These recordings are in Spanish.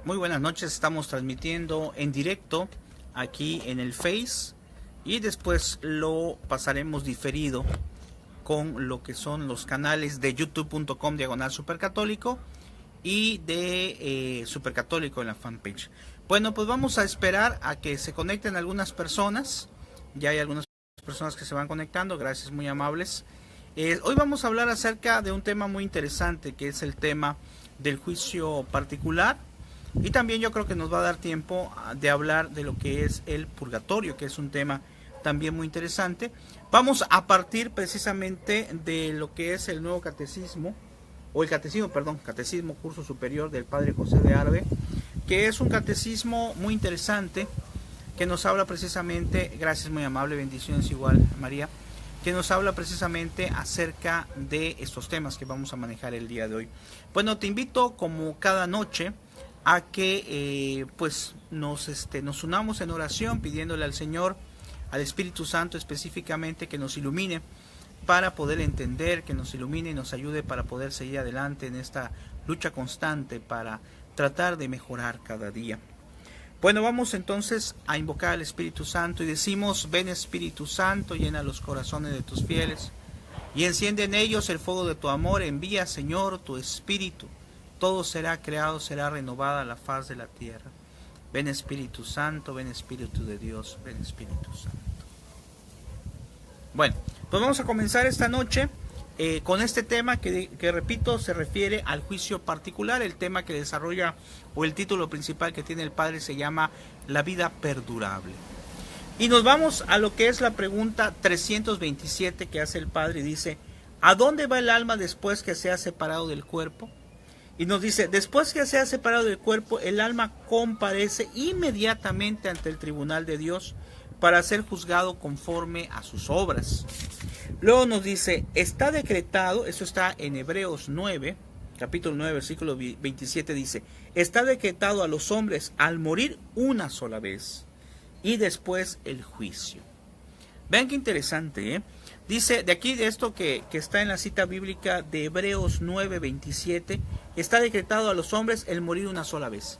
Muy buenas noches, estamos transmitiendo en directo aquí en el Face y después lo pasaremos diferido con lo que son los canales de youtube.com/supercatólico y de Supercatólico en la fanpage. Bueno, pues vamos a esperar a que se conecten algunas personas. Ya hay algunas personas que se van conectando, gracias, muy amables. Hoy vamos a hablar acerca de un tema muy interesante, que es el tema del juicio particular. Y también yo creo que nos va a dar tiempo de hablar de lo que es el purgatorio, que es un tema también muy interesante. Vamos a partir precisamente de lo que es el nuevo catecismo, o el catecismo curso superior del Padre José de Arbe, que es un catecismo muy interesante, que nos habla precisamente, gracias, muy amable, bendiciones igual María, que nos habla precisamente acerca de estos temas que vamos a manejar el día de hoy. Bueno, te invito como cada noche a que pues nos unamos en oración pidiéndole al Señor, al Espíritu Santo específicamente, que nos ilumine para poder entender, que nos ilumine y nos ayude para poder seguir adelante en esta lucha constante para tratar de mejorar cada día. Bueno, vamos entonces a invocar al Espíritu Santo y decimos: ven Espíritu Santo, llena los corazones de tus fieles y enciende en ellos el fuego de tu amor. Envía, Señor, tu Espíritu, todo será creado, será renovada la faz de la tierra. Ven Espíritu Santo, ven Espíritu de Dios, ven Espíritu Santo. Bueno, pues vamos a comenzar esta noche con este tema que repito, se refiere al juicio particular. El tema que desarrolla, o el título principal que tiene el Padre, se llama La vida perdurable. Y nos vamos a lo que es la pregunta 327 que hace el Padre y dice: ¿a dónde va el alma después que se ha separado del cuerpo? Y nos dice: después que se ha separado del cuerpo, el alma comparece inmediatamente ante el tribunal de Dios para ser juzgado conforme a sus obras. Luego nos dice: está decretado, eso está en Hebreos 9, capítulo 9, versículo 27, dice: está decretado a los hombres al morir una sola vez y después el juicio. Vean qué interesante, ¿eh? Dice, de aquí, de esto que está en la cita bíblica de Hebreos 9, 27, está decretado a los hombres el morir una sola vez.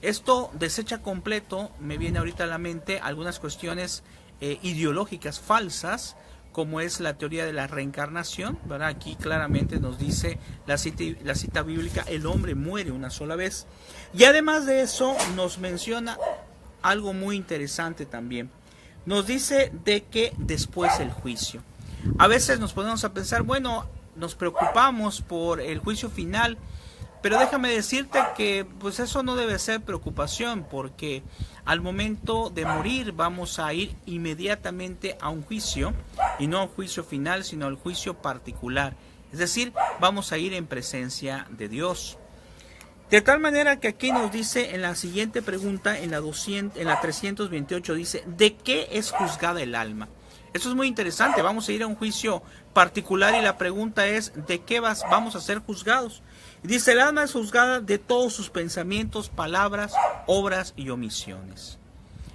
Esto desecha completo, me viene ahorita a la mente, algunas cuestiones ideológicas falsas, como es la teoría de la reencarnación, ¿verdad? Aquí claramente nos dice la cita bíblica: el hombre muere una sola vez. Y además de eso, nos menciona algo muy interesante también. Nos dice de que después el juicio. A veces nos ponemos a pensar, bueno, nos preocupamos por el juicio final, pero déjame decirte que pues eso no debe ser preocupación, porque al momento de morir vamos a ir inmediatamente a un juicio, y no a un juicio final, sino al juicio particular. Es decir, vamos a ir en presencia de Dios. De tal manera que aquí nos dice en la siguiente pregunta, en la 328, dice: ¿de qué es juzgada el alma? Eso es muy interesante. Vamos a ir a un juicio particular y la pregunta es: ¿de qué vamos a ser juzgados? Dice: el alma es juzgada de todos sus pensamientos, palabras, obras y omisiones.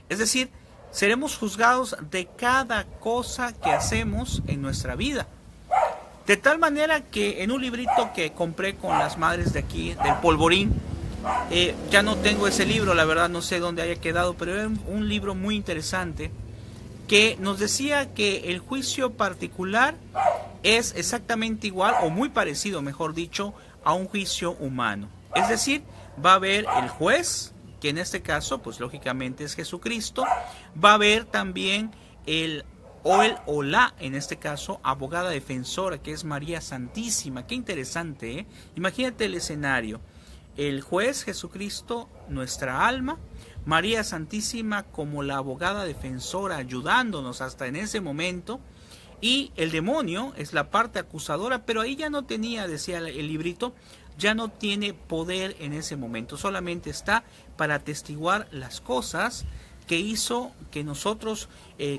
Es decir, seremos juzgados de cada cosa que hacemos en nuestra vida. De tal manera que en un librito que compré con las madres de aquí, del Polvorín, ya no tengo ese libro, la verdad no sé dónde haya quedado, pero era un libro muy interesante que nos decía que el juicio particular es exactamente igual, o muy parecido, mejor dicho, a un juicio humano. Es decir, va a haber el juez, que en este caso, pues lógicamente es Jesucristo. Va a haber también el o la, en este caso, abogada defensora, que es María Santísima. Qué interesante, ¿eh? Imagínate el escenario: el juez Jesucristo, nuestra alma, María Santísima como la abogada defensora, ayudándonos hasta en ese momento, y el demonio es la parte acusadora, pero ahí ya no tenía, decía el librito, ya no tiene poder en ese momento, solamente está para atestiguar las cosas que hizo que nosotros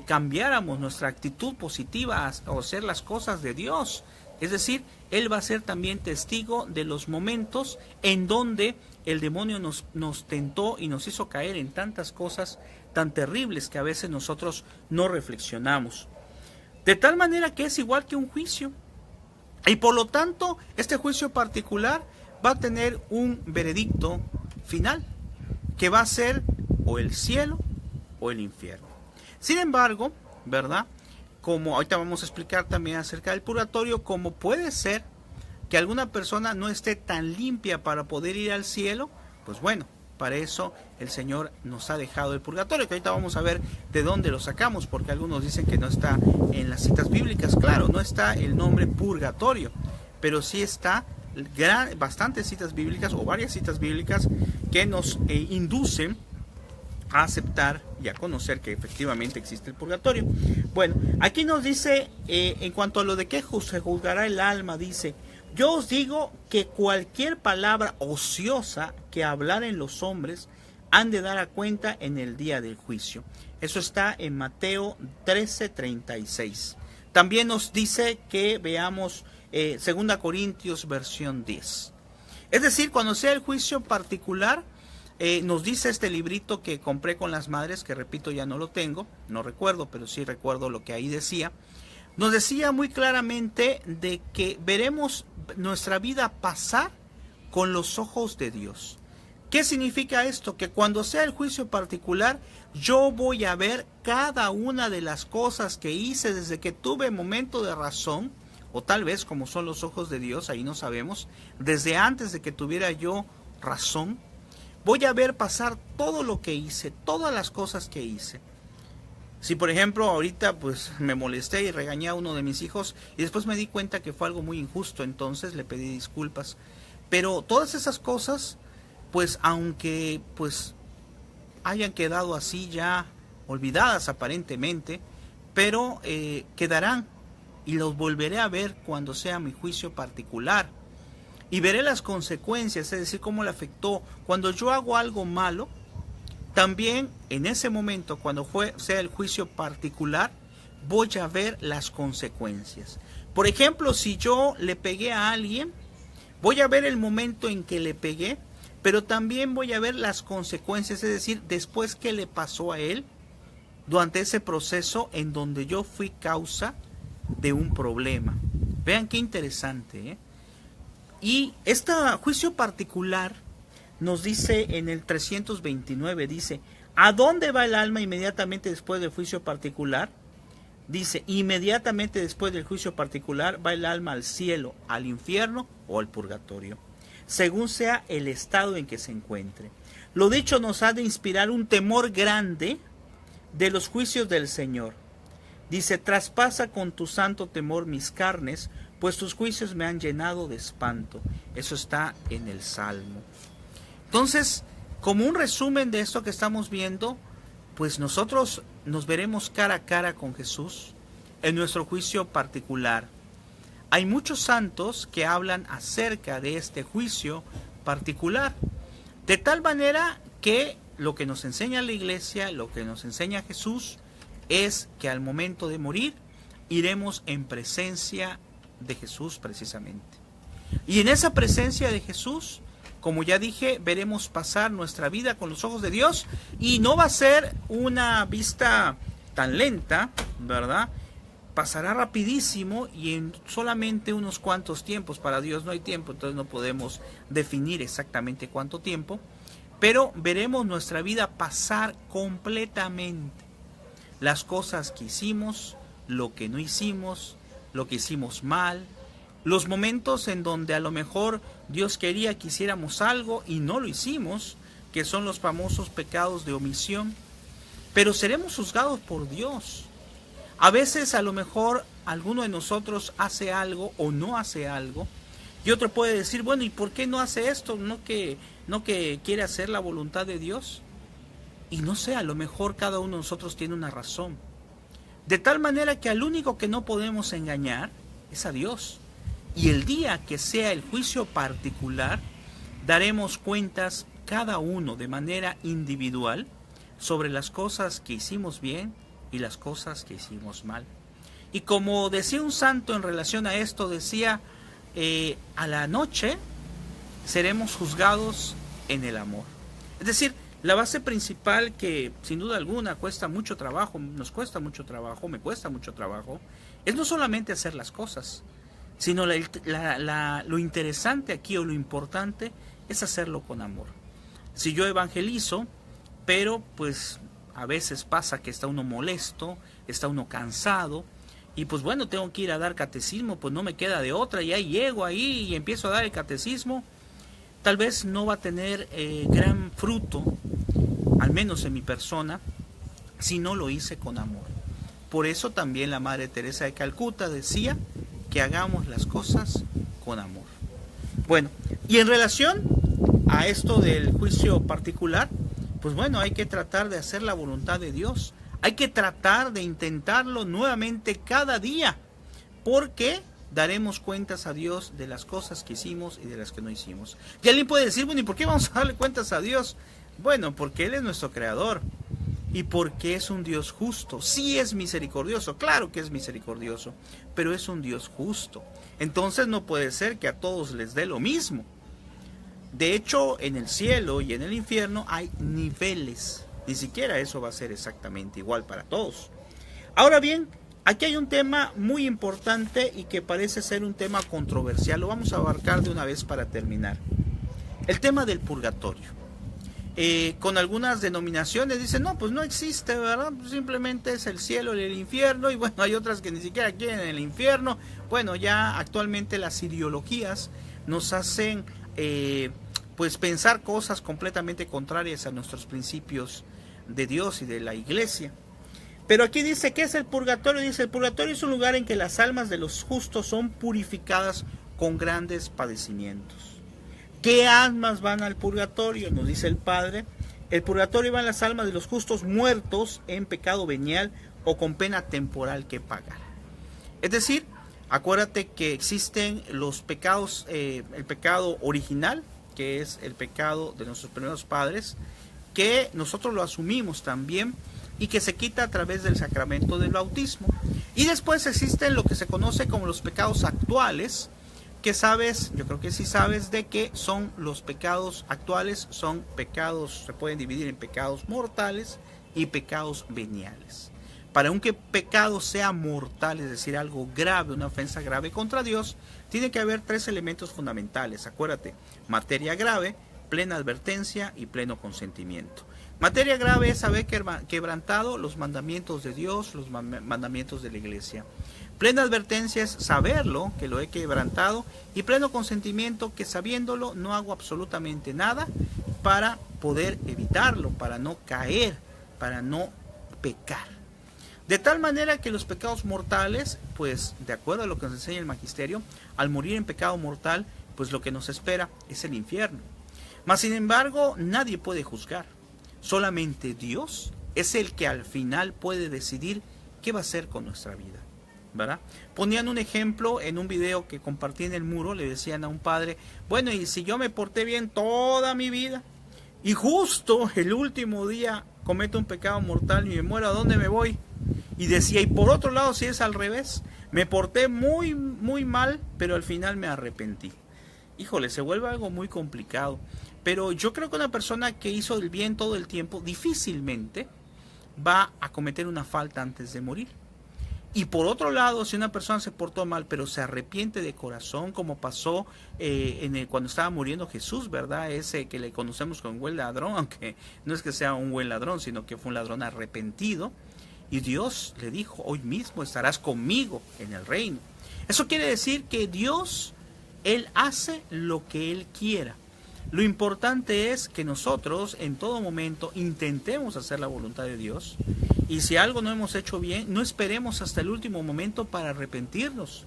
cambiáramos nuestra actitud positiva a hacer las cosas de Dios. Es decir, Él va a ser también testigo de los momentos en donde el demonio nos tentó y nos hizo caer en tantas cosas tan terribles que a veces nosotros no reflexionamos. De tal manera que es igual que un juicio. Y por lo tanto, este juicio particular va a tener un veredicto final. que va a ser o el cielo o el infierno. Sin embargo, ¿verdad? Como ahorita vamos a explicar también acerca del purgatorio, como puede ser que alguna persona no esté tan limpia para poder ir al cielo, pues bueno, para eso el Señor nos ha dejado el purgatorio, que ahorita vamos a ver de dónde lo sacamos, porque algunos dicen que no está en las citas bíblicas. Claro, no está el nombre purgatorio, pero sí está bastantes citas bíblicas o varias citas bíblicas que nos inducen a aceptar y a conocer que efectivamente existe el purgatorio. Bueno, aquí nos dice, en cuanto a lo de que se juzgará el alma, dice: yo os digo que cualquier palabra ociosa que hablaren los hombres han de dar a cuenta en el día del juicio. Eso está en Mateo 13:36. También nos dice que veamos 2 Corintios versión 10. Es decir, cuando sea el juicio particular, nos dice este librito que compré con las madres, que repito, ya no lo tengo, no recuerdo, pero sí recuerdo lo que ahí decía. Nos decía muy claramente de que veremos nuestra vida pasar con los ojos de Dios. ¿Qué significa esto? Que cuando sea el juicio particular, yo voy a ver cada una de las cosas que hice desde que tuve momento de razón, o tal vez como son los ojos de Dios, ahí no sabemos, desde antes de que tuviera yo razón, voy a ver pasar todo lo que hice, todas las cosas que hice. Si por ejemplo ahorita pues me molesté y regañé a uno de mis hijos y después me di cuenta que fue algo muy injusto, entonces le pedí disculpas. Pero todas esas cosas, pues aunque pues hayan quedado así ya olvidadas aparentemente, pero quedarán y los volveré a ver cuando sea mi juicio particular. Y veré las consecuencias, es decir, cómo le afectó. Cuando yo hago algo malo, también en ese momento, cuando sea el juicio particular, voy a ver las consecuencias. Por ejemplo, si yo le pegué a alguien, voy a ver el momento en que le pegué, pero también voy a ver las consecuencias, es decir, después qué le pasó a él durante ese proceso en donde yo fui causa de un problema. Vean qué interesante, ¿eh? Y este juicio particular nos dice en el 329, dice: ¿a dónde va el alma inmediatamente después del juicio particular? Dice: inmediatamente después del juicio particular va el alma al cielo, al infierno o al purgatorio, según sea el estado en que se encuentre. Lo dicho nos ha de inspirar un temor grande de los juicios del Señor. Dice: traspasa con tu santo temor mis carnes, pues tus juicios me han llenado de espanto. Eso está en el Salmo. Entonces, como un resumen de esto que estamos viendo, pues nosotros nos veremos cara a cara con Jesús en nuestro juicio particular. Hay muchos santos que hablan acerca de este juicio particular, de tal manera que lo que nos enseña la Iglesia, lo que nos enseña Jesús, es que al momento de morir iremos en presencia de Jesús precisamente. Y en esa presencia de Jesús, como ya dije, veremos pasar nuestra vida con los ojos de Dios, y no va a ser una vista tan lenta, ¿verdad? Pasará rapidísimo y en solamente unos cuantos tiempos. Para Dios no hay tiempo, entonces no podemos definir exactamente cuánto tiempo, pero veremos nuestra vida pasar completamente. Las cosas que hicimos, lo que no hicimos, lo que hicimos mal, los momentos en donde a lo mejor Dios quería que hiciéramos algo y no lo hicimos, que son los famosos pecados de omisión, pero seremos juzgados por Dios. A veces a lo mejor alguno de nosotros hace algo o no hace algo, y otro puede decir: bueno, ¿y por qué no hace esto? ¿No que quiere hacer la voluntad de Dios? Y no sé, a lo mejor cada uno de nosotros tiene una razón. De tal manera que al único que no podemos engañar es a Dios. Y el día que sea el juicio particular, daremos cuentas cada uno de manera individual sobre las cosas que hicimos bien y las cosas que hicimos mal. Y como decía un santo en relación a esto, decía: a la noche seremos juzgados en el amor. Es decir, la base principal, que sin duda alguna cuesta mucho trabajo, nos cuesta mucho trabajo, me cuesta mucho trabajo, es no solamente hacer las cosas, sino lo interesante aquí, o lo importante, es hacerlo con amor. Si yo evangelizo, pero pues a veces pasa que está uno molesto, está uno cansado, y pues bueno, tengo que ir a dar catecismo, pues no me queda de otra, y ahí llego ahí y empiezo a dar el catecismo. Tal vez no va a tener gran fruto, al menos en mi persona, si no lo hice con amor. Por eso también la Madre Teresa de Calcuta decía que hagamos las cosas con amor. Bueno, y en relación a esto del juicio particular, pues bueno, hay que tratar de hacer la voluntad de Dios. Hay que tratar de intentarlo nuevamente cada día, porque daremos cuentas a Dios de las cosas que hicimos y de las que no hicimos. Y alguien puede decir, bueno, ¿y por qué vamos a darle cuentas a Dios? Bueno, porque Él es nuestro creador y porque es un Dios justo. Sí es misericordioso, claro que es misericordioso, pero es un Dios justo. Entonces no puede ser que a todos les dé lo mismo. De hecho, en el cielo y en el infierno hay niveles. Ni siquiera eso va a ser exactamente igual para todos. Ahora bien, aquí hay un tema muy importante y que parece ser un tema controversial. Lo vamos a abarcar de una vez para terminar. El tema del purgatorio. Con algunas denominaciones dicen, no, pues no existe, ¿verdad? Simplemente es el cielo y el infierno. Y bueno, hay otras que ni siquiera quieren el infierno. Bueno, ya actualmente las ideologías nos hacen pues pensar cosas completamente contrarias a nuestros principios de Dios y de la Iglesia. Pero aquí dice, ¿qué es el purgatorio? Dice, el purgatorio es un lugar en que las almas de los justos son purificadas con grandes padecimientos. ¿Qué almas van al purgatorio? Nos dice el Padre. El purgatorio van las almas de los justos muertos en pecado venial o con pena temporal que pagar. Es decir, acuérdate que existen los pecados, el pecado original, que es el pecado de nuestros primeros padres, que nosotros lo asumimos también y que se quita a través del sacramento del bautismo. Y después existen lo que se conoce como los pecados actuales, que sabes, yo creo que sí sabes de que son los pecados actuales, son pecados, se pueden dividir en pecados mortales y pecados veniales. Para un que pecado sea mortal, es decir, algo grave, una ofensa grave contra Dios, tiene que haber tres elementos fundamentales. Acuérdate, materia grave, plena advertencia y pleno consentimiento. Materia grave es haber quebrantado los mandamientos de Dios, los mandamientos de la Iglesia. Plena advertencia es saberlo, que lo he quebrantado, y pleno consentimiento, que sabiéndolo no hago absolutamente nada para poder evitarlo, para no caer, para no pecar. De tal manera que los pecados mortales, pues de acuerdo a lo que nos enseña el magisterio, al morir en pecado mortal, pues lo que nos espera es el infierno. Mas sin embargo, nadie puede juzgar. Solamente Dios es el que al final puede decidir qué va a hacer con nuestra vida, ¿verdad? Ponían un ejemplo en un video que compartí en el muro, le decían a un padre, bueno, y si yo me porté bien toda mi vida y justo el último día cometo un pecado mortal y me muero, ¿a dónde me voy? Y decía, y por otro lado, si es al revés, me porté muy mal, pero al final me arrepentí. Híjole, se vuelve algo muy complicado. Pero yo creo que una persona que hizo el bien todo el tiempo difícilmente va a cometer una falta antes de morir. Y por otro lado, si una persona se portó mal, pero se arrepiente de corazón, como pasó cuando estaba muriendo Jesús, ¿verdad? Ese que le conocemos como buen ladrón, aunque no es que sea un buen ladrón, sino que fue un ladrón arrepentido. Y Dios le dijo, hoy mismo estarás conmigo en el reino. Eso quiere decir que Dios, Él hace lo que Él quiera. Lo importante es que nosotros en todo momento intentemos hacer la voluntad de Dios, y si algo no hemos hecho bien, no esperemos hasta el último momento para arrepentirnos.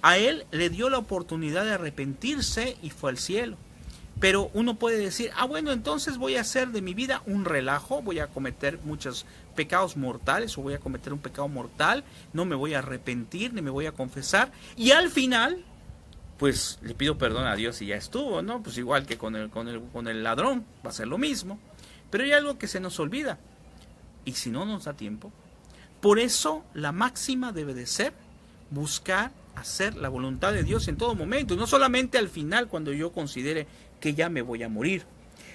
A Él le dio la oportunidad de arrepentirse y fue al cielo. Pero uno puede decir, bueno, entonces voy a hacer de mi vida un relajo, voy a cometer muchos pecados mortales o voy a cometer un pecado mortal, no me voy a arrepentir ni me voy a confesar, y al final pues le pido perdón a Dios y ya estuvo, ¿no? Pues igual que con el ladrón, va a ser lo mismo. Pero hay algo que se nos olvida, y si no nos da tiempo, por eso la máxima debe de ser buscar hacer la voluntad de Dios en todo momento, y no solamente al final cuando yo considere que ya me voy a morir.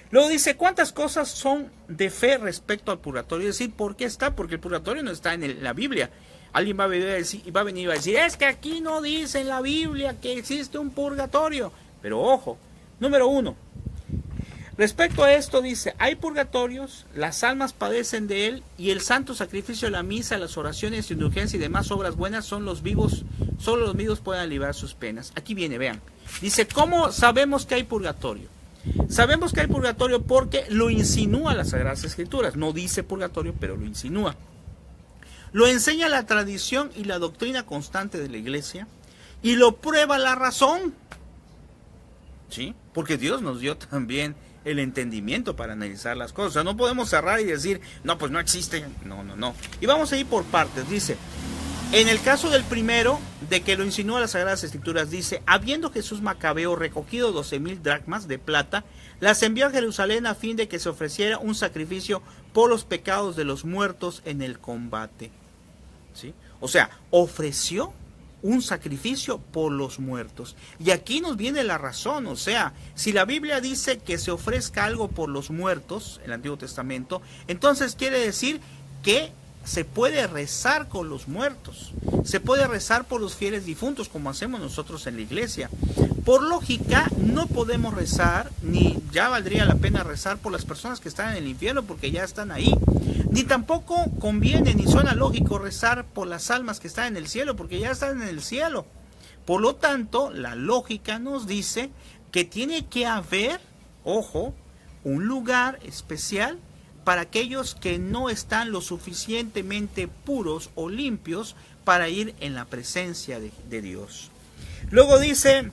Luego dice, ¿cuántas cosas son de fe respecto al purgatorio? Es decir, ¿por qué está? Porque el purgatorio no está en la Biblia. Alguien va a venir a decir, es que aquí no dice en la Biblia que existe un purgatorio. Pero ojo, número 1, Respecto a esto dice, hay purgatorios, las almas padecen de él y el santo sacrificio, la misa, las oraciones, indulgencia y demás obras buenas son los vivos, solo los vivos pueden aliviar sus penas. Aquí viene, vean, dice, ¿cómo sabemos que hay purgatorio? Sabemos que hay purgatorio porque lo insinúa las Sagradas Escrituras, no dice purgatorio, pero lo insinúa. Lo enseña la tradición y la doctrina constante de la Iglesia y lo prueba la razón, ¿sí? Porque Dios nos dio también el entendimiento para analizar las cosas. O sea, no podemos cerrar y decir, no, pues no existe. No. Y vamos a ir por partes. Dice, en el caso del primero, de que lo insinúa las Sagradas Escrituras, dice, habiendo Jesús Macabeo recogido 12,000 dracmas de plata, las envió a Jerusalén a fin de que se ofreciera un sacrificio por los pecados de los muertos en el combate. ¿Sí? O sea, ofreció un sacrificio por los muertos. Y aquí nos viene la razón, o sea, si la Biblia dice que se ofrezca algo por los muertos, el Antiguo Testamento, entonces quiere decir que se puede rezar con los muertos, se puede rezar por los fieles difuntos, como hacemos nosotros en la iglesia. Por lógica, no podemos rezar, ni ya valdría la pena rezar por las personas que están en el infierno, porque ya están ahí. Ni tampoco conviene, ni suena lógico rezar por las almas que están en el cielo, porque ya están en el cielo. Por lo tanto, la lógica nos dice que tiene que haber, ojo, un lugar especial para aquellos que no están lo suficientemente puros o limpios para ir en la presencia de Dios. Luego dice,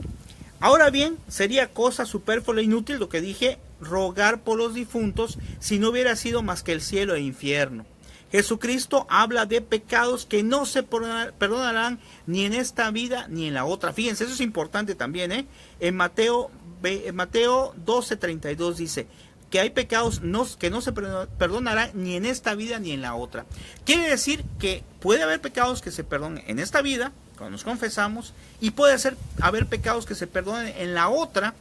ahora bien, sería cosa superflua e inútil lo que dije, rogar por los difuntos si no hubiera sido más que el cielo e infierno. Jesucristo habla de pecados que no se perdonarán ni en esta vida ni en la otra. Fíjense, eso es importante también, En Mateo 12:32 dice que hay pecados que no se perdonarán ni en esta vida ni en la otra. Quiere decir que puede haber pecados que se perdonen en esta vida, cuando nos confesamos, y puede haber pecados que se perdonen en la otra,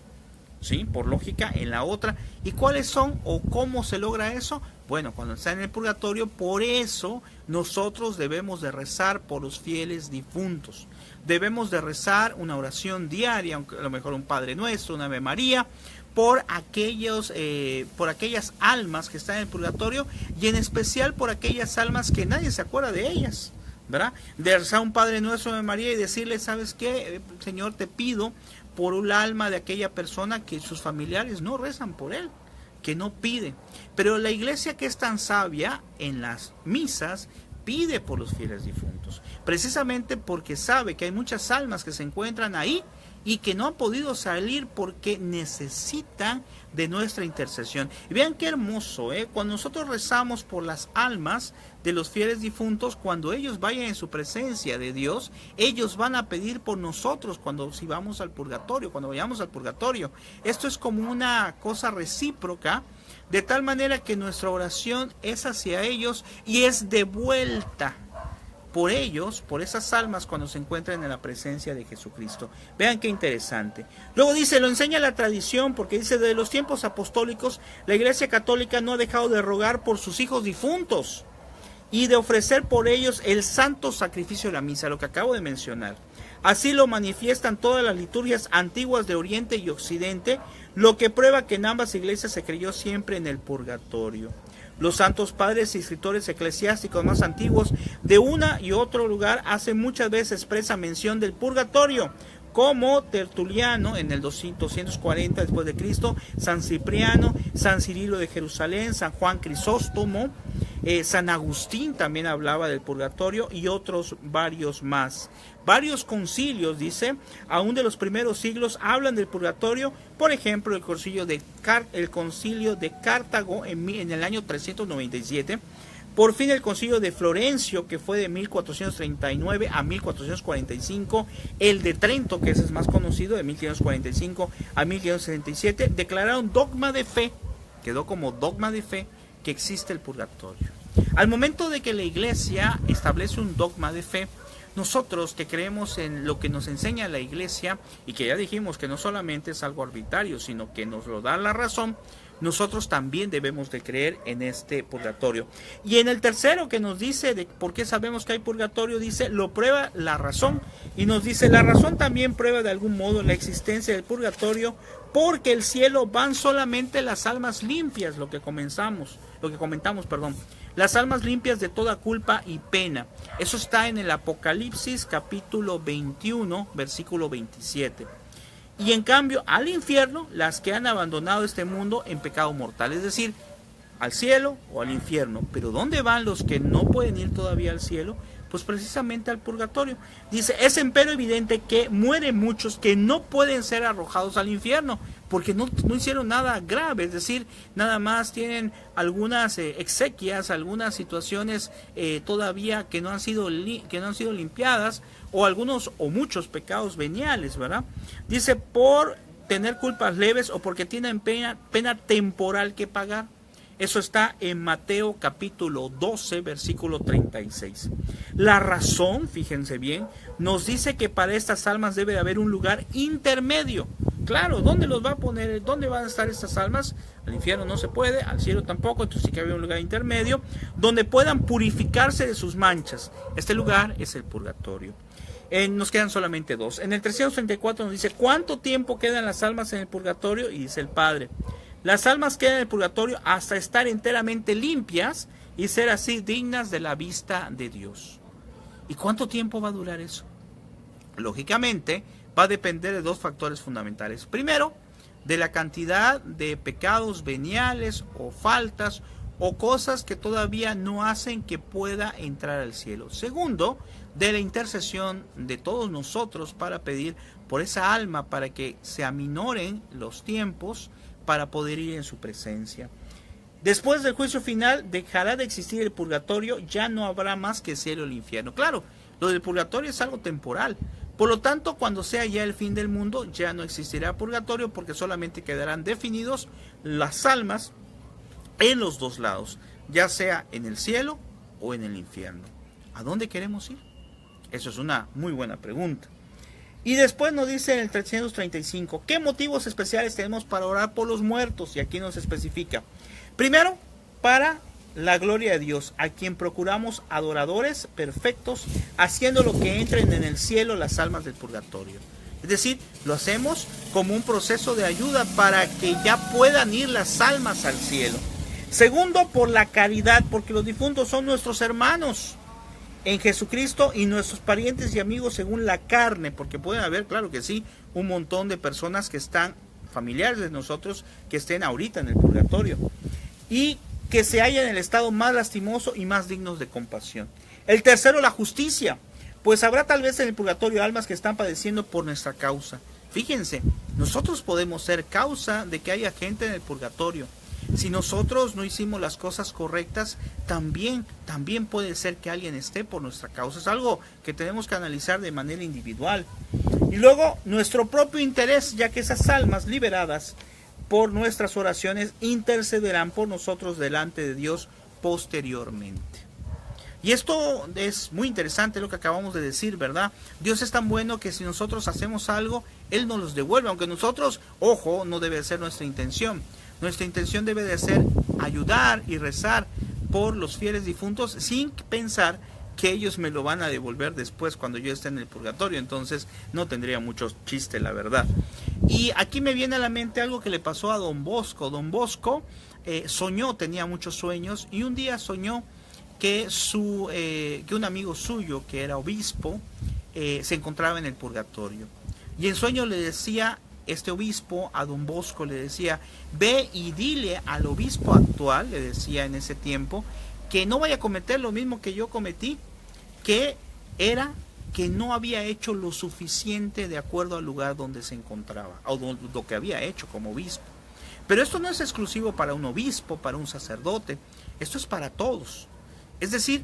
¿sí? Por lógica, en la otra. ¿Y cuáles son o cómo se logra eso? Bueno, cuando está en el purgatorio, por eso nosotros debemos de rezar por los fieles difuntos. Debemos de rezar una oración diaria, a lo mejor un Padre Nuestro, una Ave María, por aquellas almas que están en el purgatorio, y en especial por aquellas almas que nadie se acuerda de ellas, ¿verdad? De rezar un Padre Nuestro, Ave María, y decirle, ¿sabes qué? Señor, te pido por un alma de aquella persona que sus familiares no rezan por él, que no pide. Pero la iglesia, que es tan sabia, en las misas pide por los fieles difuntos, precisamente porque sabe que hay muchas almas que se encuentran ahí y que no han podido salir porque necesitan de nuestra intercesión. Y vean qué hermoso, cuando nosotros rezamos por las almas de los fieles difuntos, cuando ellos vayan en su presencia de Dios, ellos van a pedir por nosotros cuando vayamos al purgatorio. Esto es como una cosa recíproca, de tal manera que nuestra oración es hacia ellos y es de vuelta por ellos, por esas almas, cuando se encuentran en la presencia de Jesucristo. Vean qué interesante. Luego dice, lo enseña la tradición, porque dice, desde los tiempos apostólicos, la Iglesia Católica no ha dejado de rogar por sus hijos difuntos y de ofrecer por ellos el santo sacrificio de la misa, lo que acabo de mencionar. Así lo manifiestan todas las liturgias antiguas de Oriente y Occidente, lo que prueba que en ambas iglesias se creyó siempre en el purgatorio. Los santos padres y escritores eclesiásticos más antiguos de una y otro lugar hacen muchas veces expresa mención del purgatorio, como Tertuliano en el 240 después de Cristo, San Cipriano, San Cirilo de Jerusalén, San Juan Crisóstomo, San Agustín también hablaba del purgatorio, y otros varios más. Varios concilios, dice, aún de los primeros siglos, hablan del purgatorio. Por ejemplo, el concilio de Cartago en el año 397. Por fin el concilio de Florencio, que fue de 1439 a 1445. El de Trento, que ese es más conocido, de 1545 a 1567, declararon dogma de fe, quedó como dogma de fe, que existe el purgatorio. Al momento de que la iglesia establece un dogma de fe, nosotros que creemos en lo que nos enseña la iglesia, y que ya dijimos que no solamente es algo arbitrario, sino que nos lo da la razón, nosotros también debemos de creer en este purgatorio. Y en el tercero, que nos dice de por qué sabemos que hay purgatorio, dice, lo prueba la razón, y nos dice, la razón también prueba de algún modo la existencia del purgatorio, porque el cielo van solamente las almas limpias, lo que comentamos, perdón, las almas limpias de toda culpa y pena. Eso está en el Apocalipsis capítulo 21, versículo 27. Y en cambio, al infierno, las que han abandonado este mundo en pecado mortal, es decir, al cielo o al infierno. Pero ¿dónde van los que no pueden ir todavía al cielo? Pues precisamente al purgatorio. Dice, es empero evidente que mueren muchos que no pueden ser arrojados al infierno, porque no hicieron nada grave, es decir, nada más tienen algunas exequias, algunas situaciones todavía que no han sido limpiadas, o algunos o muchos pecados veniales, ¿verdad? Dice, por tener culpas leves o porque tienen pena temporal que pagar. Eso está en Mateo capítulo 12, versículo 36. La razón, fíjense bien, nos dice que para estas almas debe de haber un lugar intermedio. Claro, ¿dónde los va a poner? ¿Dónde van a estar estas almas? Al infierno no se puede, al cielo tampoco, entonces sí que había un lugar intermedio donde puedan purificarse de sus manchas. Este lugar es el purgatorio. Nos quedan solamente dos. En el 334 nos dice, ¿cuánto tiempo quedan las almas en el purgatorio? Y dice el Padre, las almas quedan en el purgatorio hasta estar enteramente limpias y ser así dignas de la vista de Dios. ¿Y cuánto tiempo va a durar eso? Lógicamente, va a depender de dos factores fundamentales. Primero, de la cantidad de pecados veniales o faltas o cosas que todavía no hacen que pueda entrar al cielo. Segundo, de la intercesión de todos nosotros para pedir por esa alma para que se aminoren los tiempos para poder ir en su presencia. Después del juicio final dejará de existir el purgatorio, ya no habrá más que cielo o el infierno. Claro, lo del purgatorio es algo temporal. Por lo tanto, cuando sea ya el fin del mundo, ya no existirá purgatorio porque solamente quedarán definidos las almas en los dos lados, ya sea en el cielo o en el infierno. ¿A dónde queremos ir? Eso es una muy buena pregunta. Y después nos dice en el 335, ¿qué motivos especiales tenemos para orar por los muertos? Y aquí nos especifica. Primero, para la gloria de Dios, a quien procuramos adoradores perfectos, haciendo lo que entren en el cielo las almas del purgatorio. Es decir, lo hacemos como un proceso de ayuda para que ya puedan ir las almas al cielo. Segundo, por la caridad, porque los difuntos son nuestros hermanos en Jesucristo y nuestros parientes y amigos según la carne, porque pueden haber, claro que sí, un montón de personas que están familiares de nosotros que estén ahorita en el purgatorio y que se hallan en el estado más lastimoso y más dignos de compasión. El tercero, la justicia, pues habrá tal vez en el purgatorio almas que están padeciendo por nuestra causa. Fíjense, nosotros podemos ser causa de que haya gente en el purgatorio. Si nosotros no hicimos las cosas correctas, también puede ser que alguien esté por nuestra causa. Es algo que tenemos que analizar de manera individual. Y luego, nuestro propio interés, ya que esas almas liberadas por nuestras oraciones intercederán por nosotros delante de Dios posteriormente. Y esto es muy interesante lo que acabamos de decir, ¿verdad? Dios es tan bueno que si nosotros hacemos algo, Él nos los devuelve, aunque nosotros, ojo, no debe ser nuestra intención. Nuestra intención debe de ser ayudar y rezar por los fieles difuntos sin pensar que ellos me lo van a devolver después cuando yo esté en el purgatorio. Entonces no tendría mucho chiste, la verdad. Y aquí me viene a la mente algo que le pasó a Don Bosco. Don Bosco soñó, tenía muchos sueños, y un día soñó que un amigo suyo, que era obispo, se encontraba en el purgatorio. Y en sueño le decía este obispo a Don Bosco, le decía, ve y dile al obispo actual, le decía en ese tiempo, que no vaya a cometer lo mismo que yo cometí, que era que no había hecho lo suficiente de acuerdo al lugar donde se encontraba, o lo que había hecho como obispo. Pero esto no es exclusivo para un obispo, para un sacerdote, esto es para todos. Es decir,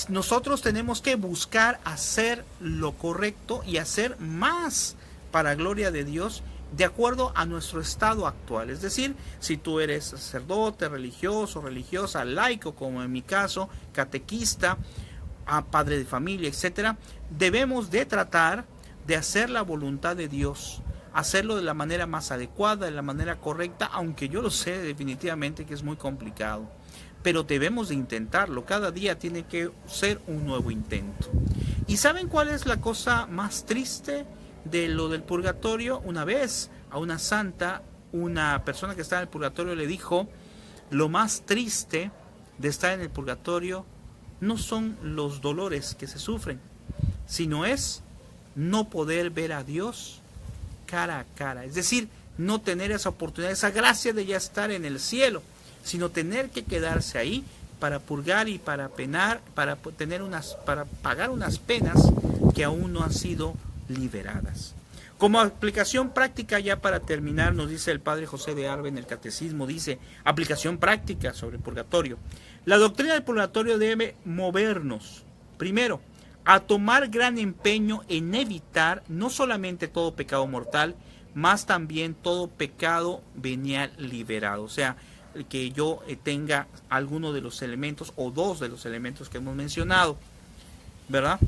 nosotros tenemos que buscar hacer lo correcto y hacer más para gloria de Dios de acuerdo a nuestro estado actual. Es decir, si tú eres sacerdote, religioso, religiosa, laico, como en mi caso, catequista, padre de familia, etcétera, debemos de tratar de hacer la voluntad de Dios, hacerlo de la manera más adecuada, de la manera correcta, aunque yo lo sé definitivamente que es muy complicado. Pero debemos de intentarlo, cada día tiene que ser un nuevo intento. ¿Y saben cuál es la cosa más triste de lo del purgatorio? Una vez a una santa, una persona que está en el purgatorio le dijo, lo más triste de estar en el purgatorio no son los dolores que se sufren, sino es no poder ver a Dios cara a cara. Es decir, no tener esa oportunidad, esa gracia de ya estar en el cielo, sino tener que quedarse ahí para purgar y para penar, para pagar unas penas que aún no han sido liberadas. Como aplicación práctica, ya para terminar, nos dice el padre José de Arbe en el Catecismo, dice, aplicación práctica sobre el purgatorio. La doctrina del purgatorio debe movernos, primero, a tomar gran empeño en evitar no solamente todo pecado mortal, más también todo pecado venial liberado. O sea, que yo tenga alguno de los elementos o dos de los elementos que hemos mencionado, ¿verdad?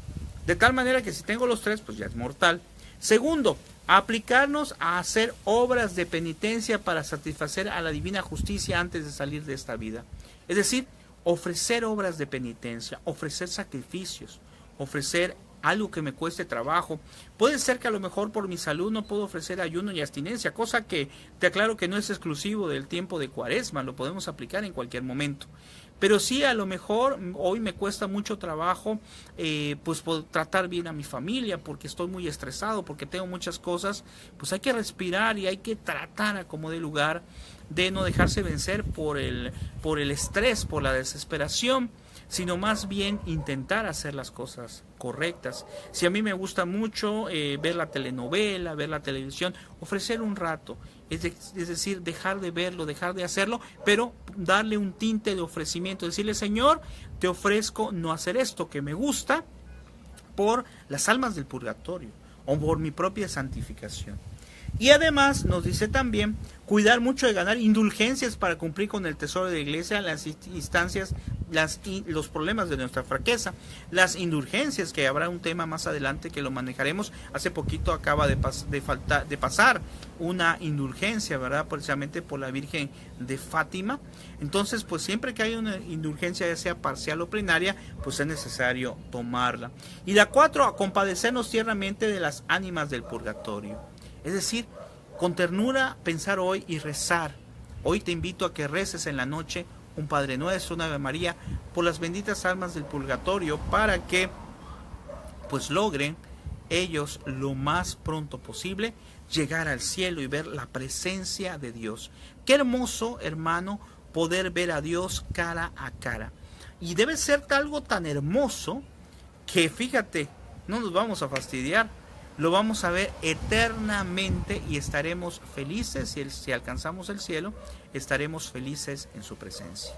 De tal manera que si tengo los tres, pues ya es mortal. Segundo, aplicarnos a hacer obras de penitencia para satisfacer a la divina justicia antes de salir de esta vida. Es decir, ofrecer obras de penitencia, ofrecer sacrificios, ofrecer algo que me cueste trabajo. Puede ser que a lo mejor por mi salud no puedo ofrecer ayuno y abstinencia, cosa que te aclaro que no es exclusivo del tiempo de Cuaresma, lo podemos aplicar en cualquier momento. Pero sí, a lo mejor hoy me cuesta mucho trabajo pues tratar bien a mi familia porque estoy muy estresado, porque tengo muchas cosas. Pues hay que respirar y hay que tratar a como de lugar de no dejarse vencer por el estrés, por la desesperación, sino más bien intentar hacer las cosas correctas. Si a mí me gusta mucho ver la telenovela, ver la televisión, ofrecer un rato, es decir, dejar de verlo, dejar de hacerlo, pero darle un tinte de ofrecimiento, decirle, Señor, te ofrezco no hacer esto que me gusta por las almas del purgatorio o por mi propia santificación. Y además nos dice también cuidar mucho de ganar indulgencias para cumplir con el tesoro de la iglesia, las instancias, los problemas de nuestra fraqueza, las indulgencias, que habrá un tema más adelante que lo manejaremos. Hace poquito acaba de pasar una indulgencia, ¿verdad? Precisamente por la Virgen de Fátima. Entonces, pues siempre que hay una indulgencia, ya sea parcial o plenaria, pues es necesario tomarla. Y la 4, a compadecernos tiernamente de las ánimas del purgatorio. Es decir, con ternura pensar hoy y rezar. Hoy te invito a que reces en la noche un Padre Nuestro, una Ave María, por las benditas almas del purgatorio, para que pues logren ellos lo más pronto posible llegar al cielo y ver la presencia de Dios. Qué hermoso, hermano, poder ver a Dios cara a cara. Y debe ser algo tan hermoso que, fíjate, no nos vamos a fastidiar. Lo vamos a ver eternamente y estaremos felices. Si alcanzamos el cielo, estaremos felices en su presencia.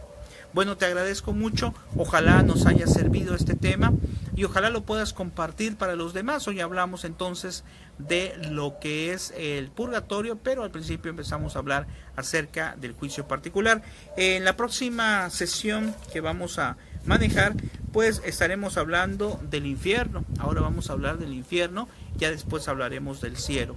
Bueno, te agradezco mucho. Ojalá nos haya servido este tema y ojalá lo puedas compartir para los demás. Hoy hablamos entonces de lo que es el purgatorio, pero al principio empezamos a hablar acerca del juicio particular. En la próxima sesión que vamos a manejar, pues estaremos hablando del infierno. Ahora vamos a hablar del infierno, ya después hablaremos del cielo.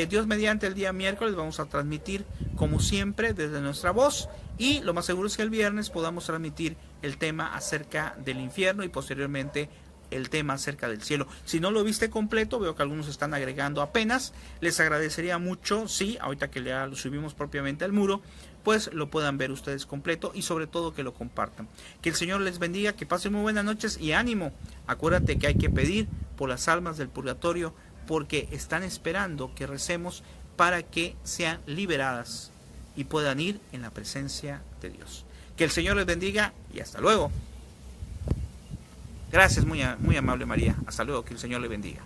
Dios mediante, el día miércoles vamos a transmitir como siempre desde nuestra voz, y lo más seguro es que el viernes podamos transmitir el tema acerca del infierno y posteriormente el tema acerca del cielo. Si no lo viste completo, veo que algunos están agregando apenas, les agradecería mucho, sí, ahorita que lo subimos propiamente al muro, pues lo puedan ver ustedes completo y sobre todo que lo compartan. Que el Señor les bendiga, que pasen muy buenas noches y ánimo. Acuérdate que hay que pedir por las almas del purgatorio porque están esperando que recemos para que sean liberadas y puedan ir en la presencia de Dios. Que el Señor les bendiga y hasta luego. Gracias, muy amable María. Hasta luego, que el Señor le bendiga.